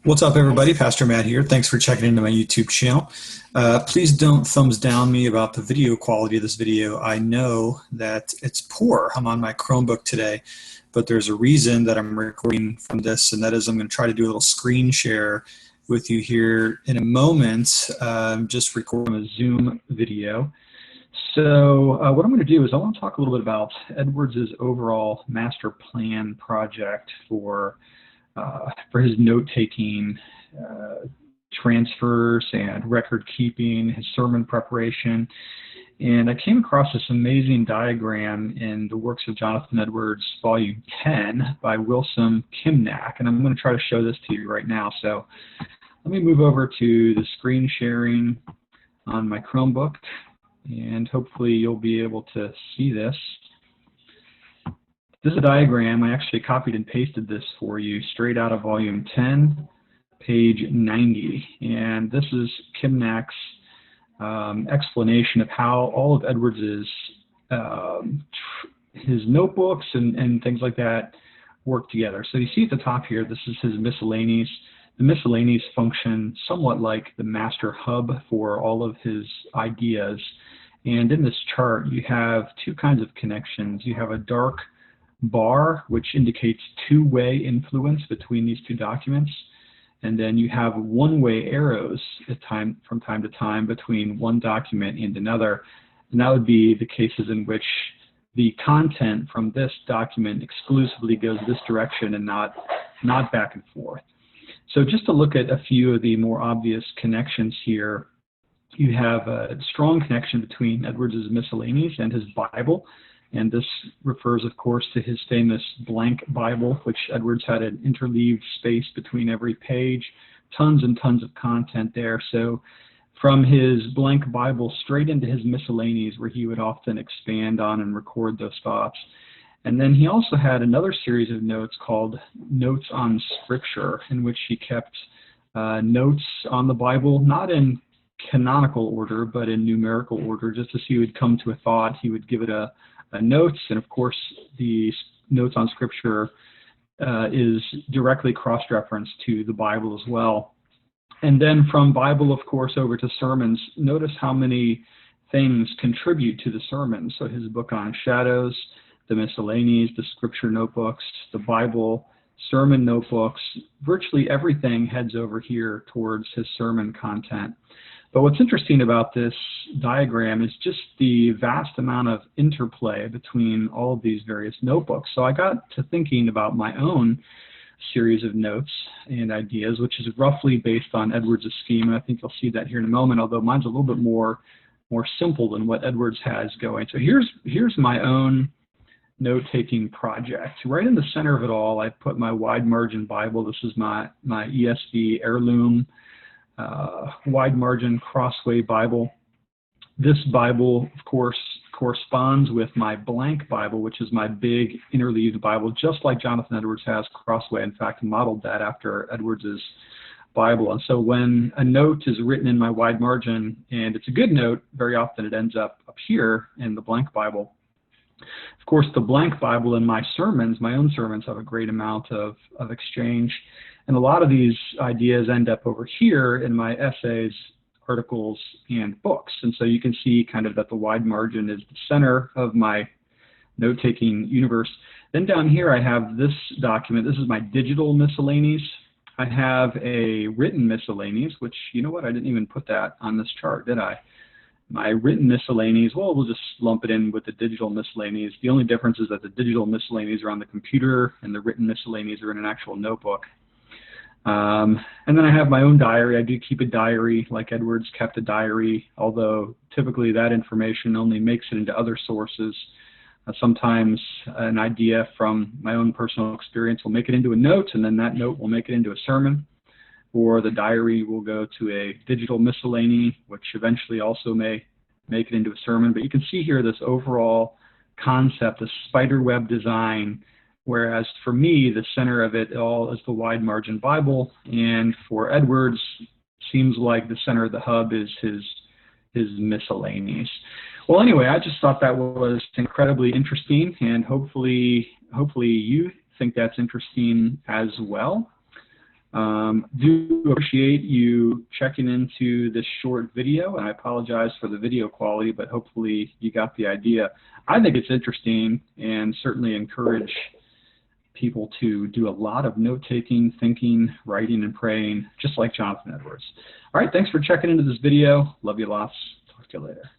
What's up, everybody? Pastor Matt here. Thanks for checking into my YouTube channel. Please don't thumbs down me about the video quality of this video. I know that it's poor. I'm on my Chromebook today, but there's a reason that I'm recording from this, and that is I'm going to try to do a little screen share with you here in a moment. Just recording a Zoom video. So what I'm going to do is I want to talk a little bit about Edwards's overall master plan project for his note-taking, transfers and record keeping, his sermon preparation. And I came across this amazing diagram in the works of Jonathan Edwards, Volume 10 by Wilson Kimnack. And I'm going to try to show this to you right now. So let me move over to the screen sharing on my Chromebook, and hopefully you'll be able to see this. This is a diagram. I actually copied and pasted this for you straight out of Volume 10, page 90. And this is Kimnack's explanation of how all of Edwards's his notebooks and things like that work together. So you see at the top here, this is his miscellanies. The miscellanies function somewhat like the master hub for all of his ideas. And in this chart, you have two kinds of connections. You have a dark bar, which indicates two-way influence between these two documents, and then you have one-way arrows from time to time between one document and another, and that would be the cases in which the content from this document exclusively goes this direction and not back and forth. So just to look at a few of the more obvious connections here, you have a strong connection between Edwards's miscellanies and his Bible. And this refers, of course, to his famous blank Bible, which Edwards had an interleaved space between every page, tons and tons of content there. So from his blank Bible straight into his miscellanies, where he would often expand on and record those thoughts. And then he also had another series of notes called Notes on Scripture, in which he kept notes on the Bible, not in canonical order, but in numerical order. Just as he would come to a thought, he would give it a notes, and of course the notes on Scripture is directly cross-referenced to the Bible as well. And then from Bible, of course, over to sermons, notice how many things contribute to the sermon. So his book on shadows, the miscellanies, the Scripture notebooks, the Bible, sermon notebooks, virtually everything heads over here towards his sermon content. But what's interesting about this diagram is just the vast amount of interplay between all of these various notebooks. So I got to thinking about my own series of notes and ideas, which is roughly based on Edwards' scheme. And I think you'll see that here in a moment, although mine's a little bit more simple than what Edwards has going. So here's my own note-taking project. Right in the center of it all, I put my wide margin Bible. This is my ESV heirloom wide margin crossway Bible. This Bible, of course, corresponds with my blank Bible, which is my big interleaved Bible, just like Jonathan Edwards has crossway. In fact, modeled that after Edwards's Bible. And so when a note is written in my wide margin, and it's a good note, very often it ends up here in the blank Bible. Of course, the blank Bible in my sermons, my own sermons, have a great amount of exchange. And a lot of these ideas end up over here in my essays, articles, and books. And so you can see kind of that the wide margin is the center of my note-taking universe. Then down here I have this document. This is my digital miscellanies. I have a written miscellanies, which, you know what, I didn't even put that on this chart, did I? My written miscellanies, well, we'll just lump it in with the digital miscellanies. The only difference is that the digital miscellanies are on the computer and the written miscellanies are in an actual notebook. And then I have my own diary. I do keep a diary like Edwards kept a diary, although typically that information only makes it into other sources. Sometimes an idea from my own personal experience will make it into a note, and then that note will make it into a sermon. Or the diary will go to a digital miscellany, which eventually also may make it into a sermon. But you can see here this overall concept, the spider web design, whereas for me, the center of it all is the wide margin Bible, and for Edwards, seems like the center of the hub is his miscellanies. Well, anyway, I just thought that was incredibly interesting, and hopefully you think that's interesting as well. Do appreciate you checking into this short video, and I apologize for the video quality, but hopefully you got the idea. I think it's interesting and certainly encourage people to do a lot of note-taking, thinking, writing, and praying, just like Jonathan Edwards. All right, thanks for checking into this video. Love you lots. Talk to you later.